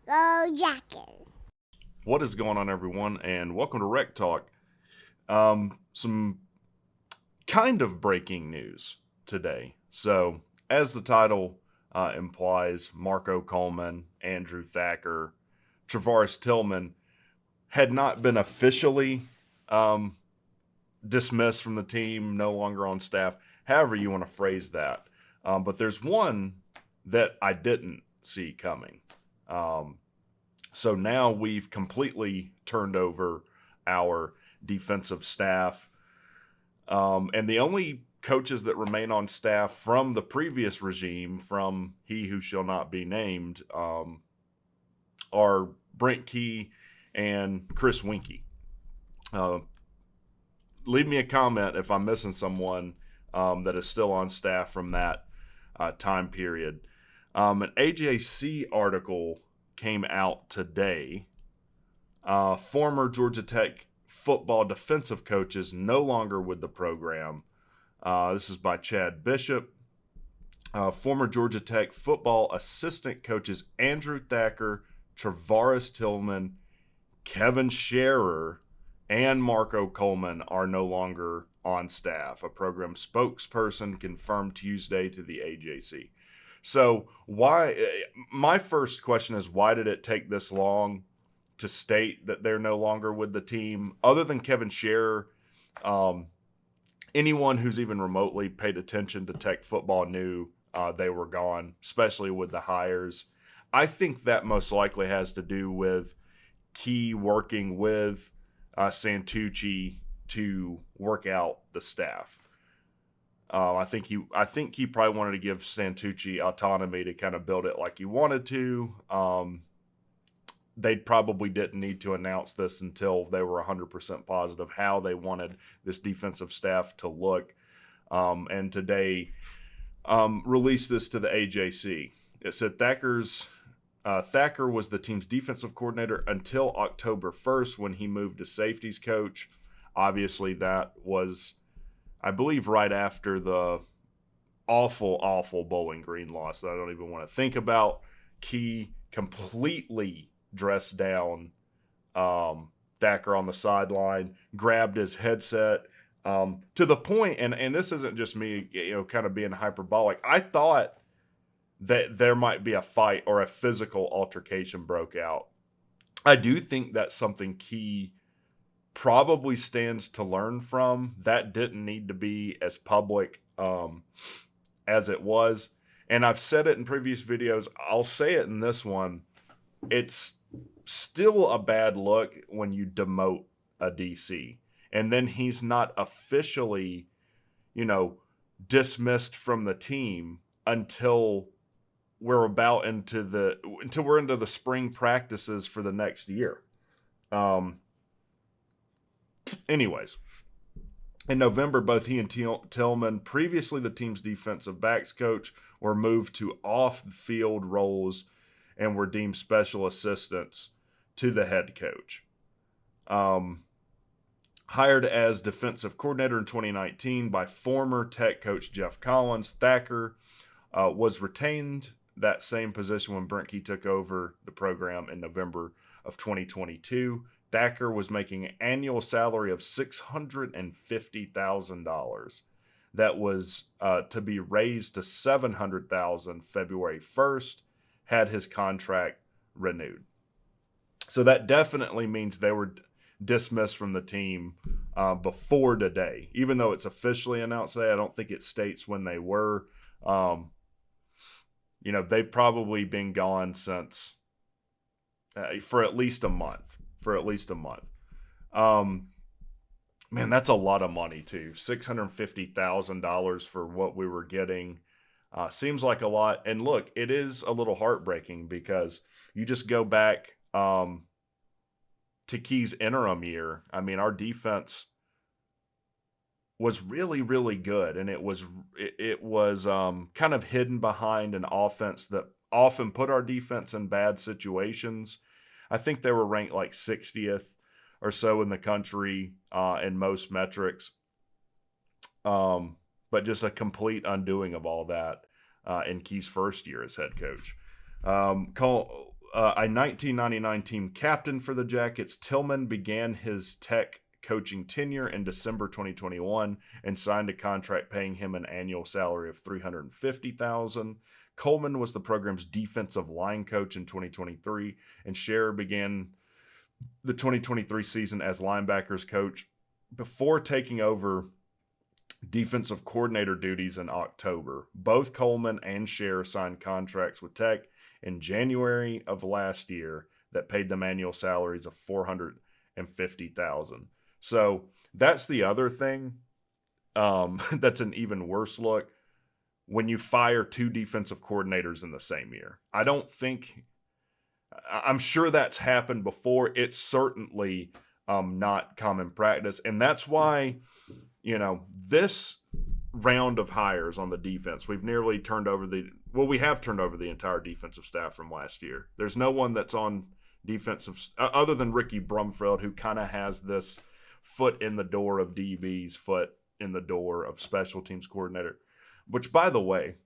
Go Jackets. What is going on, everyone, and welcome to WreckTalk. Some kind of breaking news today. So, as the title implies, Marco Coleman, Andrew Thacker, Travaris Tillman had not been officially dismissed from the team, no longer on staff, however you want to phrase that. But there's one that I didn't see coming. So now we've completely turned over our defensive staff. And the only coaches that remain on staff from the previous regime, from he who shall not be named, are Brent Key and Chris Winky. Leave me a comment if I'm missing someone that is still on staff from that time period. An AJC article came out today. Former Georgia Tech football defensive coaches no longer with the program. This is by Chad Bishop. Former Georgia Tech football assistant coaches Andrew Thacker, Travaris Tillman, Kevin Scherer, and Marco Coleman are no longer on staff. A program spokesperson confirmed Tuesday to the AJC. So why? My first question is, why did it take this long to state that they're no longer with the team? Other than Kevin Scherer, anyone who's even remotely paid attention to Tech football knew they were gone, especially with the hires. I think that most likely has to do with Key working with Santucci to work out the staff. I think he probably wanted to give Santucci autonomy to kind of build it like he wanted to. They probably didn't need to announce this until they were 100% positive how they wanted this defensive staff to look. And today released this to the AJC. It said Thacker was the team's defensive coordinator until October 1st when he moved to safeties coach. Obviously, that was, I believe, right after the awful Bowling Green loss that I don't even want to think about. Key completely dressed down Thacker on the sideline, grabbed his headset to the point, and this isn't just me, kind of being hyperbolic. I thought that there might be a fight or a physical altercation broke out. I do think that's something Key probably stands to learn from. That didn't need to be as public as it was. And I've said it in previous videos. I'll say it in this one. It's still a bad look when you demote a DC. And then he's not officially, dismissed from the team until we're into the spring practices for the next year. Anyways, in November, both he and Tillman, previously the team's defensive backs coach, were moved to off-field roles and were deemed special assistants to the head coach. Hired as defensive coordinator in 2019 by former Tech coach Jeff Collins, Thacker was retained that same position when Brent Key took over the program in November of 2022. Thacker was making an annual salary of $650,000. That was to be raised to $700,000 February 1st, had his contract renewed. So that definitely means they were dismissed from the team before today. Even though it's officially announced today, I don't think it states when they were. They've probably been gone since for at least a month. Man, that's a lot of money too. $650,000 for what we were getting seems like a lot. And look, it is a little heartbreaking because you just go back to Key's interim year. I mean, our defense was really, really good, and it was kind of hidden behind an offense that often put our defense in bad situations. I think they were ranked like 60th or so in the country in most metrics. But just a complete undoing of all that in Key's first year as head coach. a 1999 team captain for the Jackets, Tillman began his Tech coaching tenure in December 2021 and signed a contract paying him an annual salary of $350,000. Coleman was the program's defensive line coach in 2023, and Scherer began the 2023 season as linebackers coach before taking over defensive coordinator duties in October. Both Coleman and Scherer signed contracts with Tech in January of last year that paid them annual salaries of $450,000. So that's the other thing. That's an even worse look when you fire two defensive coordinators in the same year. I'm sure that's happened before. It's certainly not common practice. And that's why, this round of hires on the defense, we have turned over the entire defensive staff from last year. There's no one that's on defensive other than Ricky Brumfield, who kind of has this foot in the door of DBs, foot in the door of special teams coordinator, which, by the way,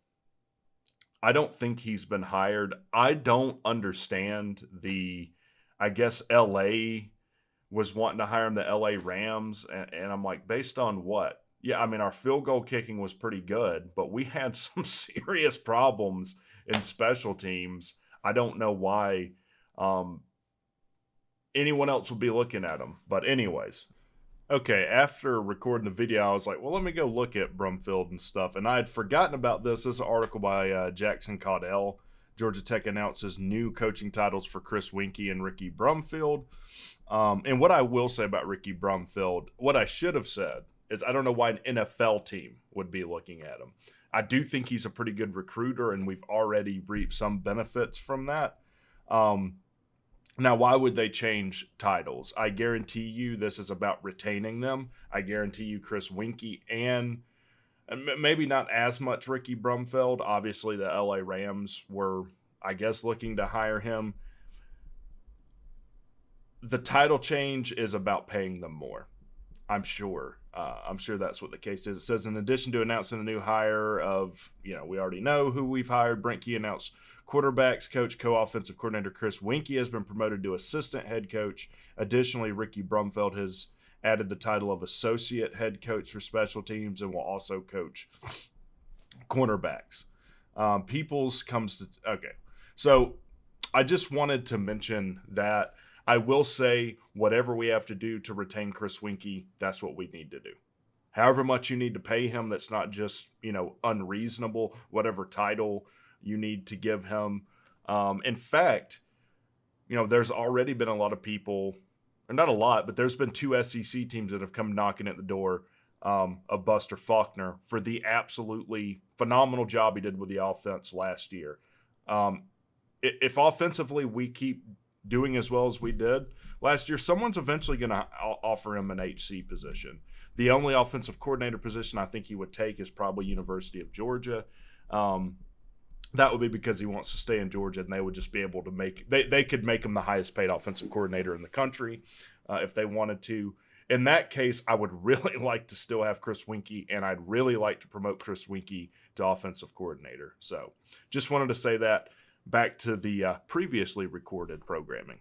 I don't think he's been hired. I don't understand I guess LA was wanting to hire him, the LA Rams, and I'm like, based on what? Yeah, I mean, our field goal kicking was pretty good, but we had some serious problems in special teams. I don't know why anyone else would be looking at him. But anyways, okay, after recording the video, I was like, well, let me go look at Brumfield and stuff. And I had forgotten about this. This is an article by Jackson Caudell. Georgia Tech announces new coaching titles for Chris Winky and Ricky Brumfield. And what I will say about Ricky Brumfield, what I should have said is I don't know why an NFL team would be looking at him. I do think he's a pretty good recruiter, and we've already reaped some benefits from that. Now, why would they change titles? I guarantee you this is about retaining them. I guarantee you Chris Winky and maybe not as much Ricky Brumfield. Obviously, the LA Rams were, I guess, looking to hire him. The title change is about paying them more, I'm sure. I'm sure that's what the case is. It says, in addition to announcing a new hire of, we already know who we've hired. Brent Key announced quarterbacks coach, co-offensive coordinator Chris Winky has been promoted to assistant head coach. Additionally, Ricky Brumfield has added the title of associate head coach for special teams and will also coach cornerbacks. Peoples comes to, okay. So I just wanted to mention that. I will say whatever we have to do to retain Chris Winky, that's what we need to do. However much you need to pay him, that's not just, unreasonable, whatever title you need to give him. In fact, there's already been a lot of people, or not a lot, but there's been two SEC teams that have come knocking at the door of Buster Faulkner for the absolutely phenomenal job he did with the offense last year. If offensively we keep doing as well as we did last year, someone's eventually going to offer him an HC position. The only offensive coordinator position I think he would take is probably University of Georgia. That would be because he wants to stay in Georgia, and they would just be able to they could make him the highest paid offensive coordinator in the country if they wanted to. In that case, I would really like to still have Chris Winky, and I'd really like to promote Chris Winky to offensive coordinator. So just wanted to say that. Back to the previously recorded programming.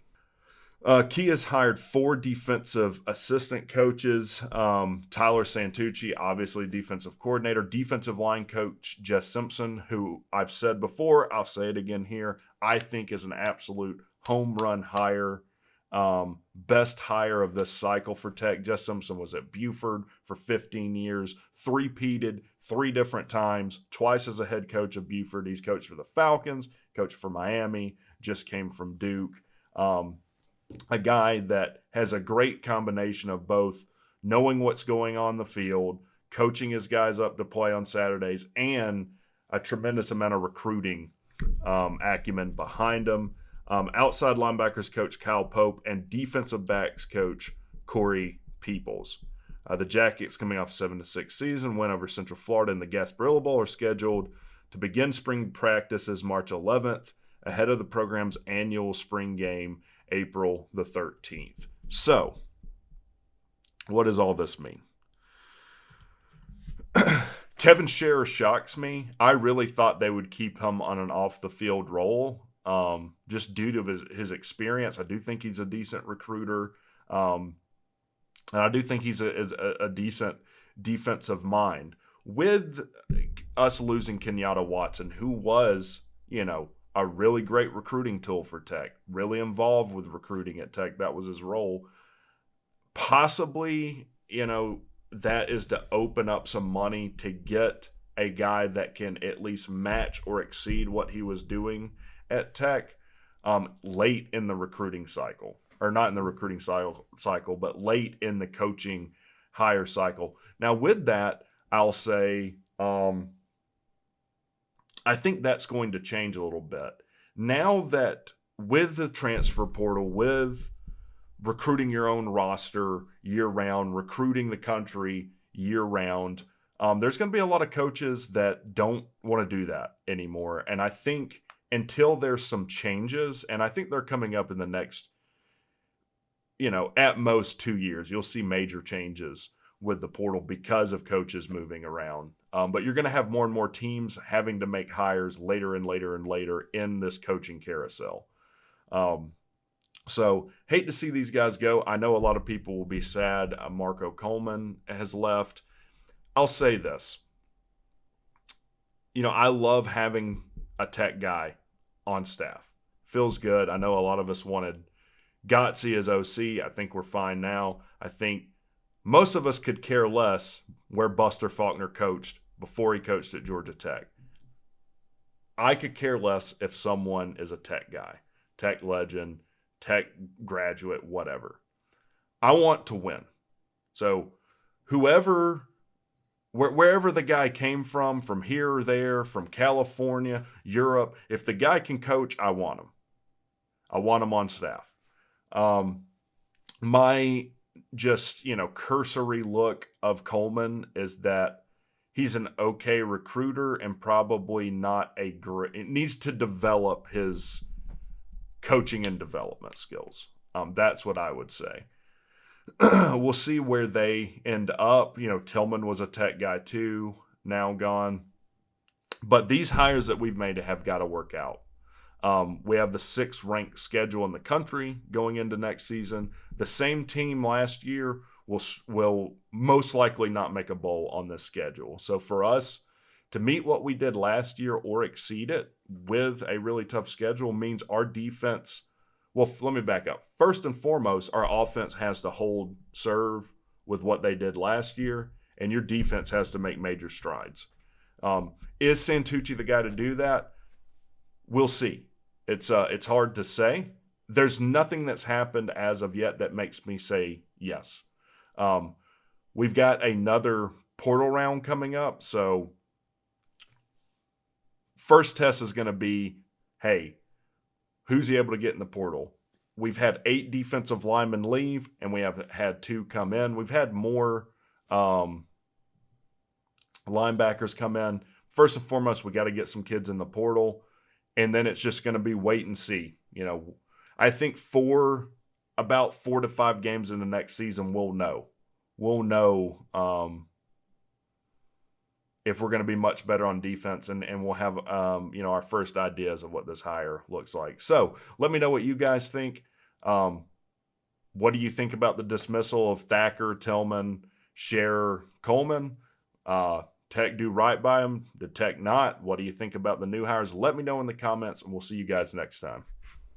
Key has hired 4 defensive assistant coaches. Tyler Santucci, obviously defensive coordinator. Defensive line coach Jess Simpson, who I've said before, I'll say it again here, I think is an absolute home run hire. Best hire of this cycle for Tech. Jess Simpson was at Buford for 15 years, three-peated 3 different times, twice as a head coach of Buford. He's coached for the Falcons, coached for Miami, just came from Duke. A guy that has a great combination of both knowing what's going on in the field, coaching his guys up to play on Saturdays, and a tremendous amount of recruiting acumen behind him. Outside linebackers coach Kyle Pope and defensive backs coach Corey Peoples. The Jackets, coming off a 7-6 season, win over Central Florida in the Gasparilla Bowl, are scheduled to begin spring practices March 11th, ahead of the program's annual spring game, April the 13th. So, what does all this mean? Kevin Scherer shocks me. I really thought they would keep him on an off-the-field role. just due to his experience. I do think he's a decent recruiter. And I do think he's a decent defensive mind. With us losing Kenyatta Watson, who was, a really great recruiting tool for Tech, really involved with recruiting at Tech. That was his role. Possibly, that is to open up some money to get a guy that can at least match or exceed what he was doing at Tech late in the recruiting cycle. Or not in the recruiting cycle, but late in the coaching hire cycle. Now, with that, I'll say I think that's going to change a little bit. Now that with the transfer portal, with recruiting your own roster year-round, recruiting the country year-round, there's going to be a lot of coaches that don't want to do that anymore. And I think until there's some changes, and I think they're coming up in the next, at most 2 years, you'll see major changes with the portal because of coaches moving around. But you're going to have more and more teams having to make hires later and later and later in this coaching carousel. So hate to see these guys go. I know a lot of people will be sad. Marco Coleman has left. I'll say this. I love having a Tech guy on staff. Feels good. I know a lot of us wanted Gotze as OC. I think we're fine now. I think most of us could care less where Buster Faulkner coached before he coached at Georgia Tech. I could care less if someone is a Tech guy, Tech legend, Tech graduate, whatever. I want to win. So wherever the guy came from here or there, from California, Europe, if the guy can coach, I want him. I want him on staff. My just, cursory look of Coleman is that he's an okay recruiter and probably not a great, it needs to develop his coaching and development skills. That's what I would say. We'll see where they end up. Tillman was a Tech guy too, now gone. But these hires that we've made have got to work out. We have the 6th ranked schedule in the country going into next season. The same team last year will most likely not make a bowl on this schedule. So for us to meet what we did last year or exceed it with a really tough schedule means our defense, well, let me back up. First and foremost, our offense has to serve with what they did last year, and your defense has to make major strides. Is Santucci the guy to do that? We'll see. It's hard to say. There's nothing that's happened as of yet that makes me say yes. We've got another portal round coming up, so first test is going to be, hey, who's he able to get in the portal? We've had 8 defensive linemen leave, and we have had 2 come in. We've had more linebackers come in. First and foremost, we got to get some kids in the portal, and then it's just going to be wait and see. I think about 4 to 5 games in the next season, we'll know. We'll know if we're going to be much better on defense, and we'll have our first ideas of what this hire looks like. So let me know what you guys think. What do you think about the dismissal of Thacker, Tillman, Scherer, Coleman? Tech do right by them? Did Tech not? What do you think about the new hires? Let me know in the comments, and we'll see you guys next time.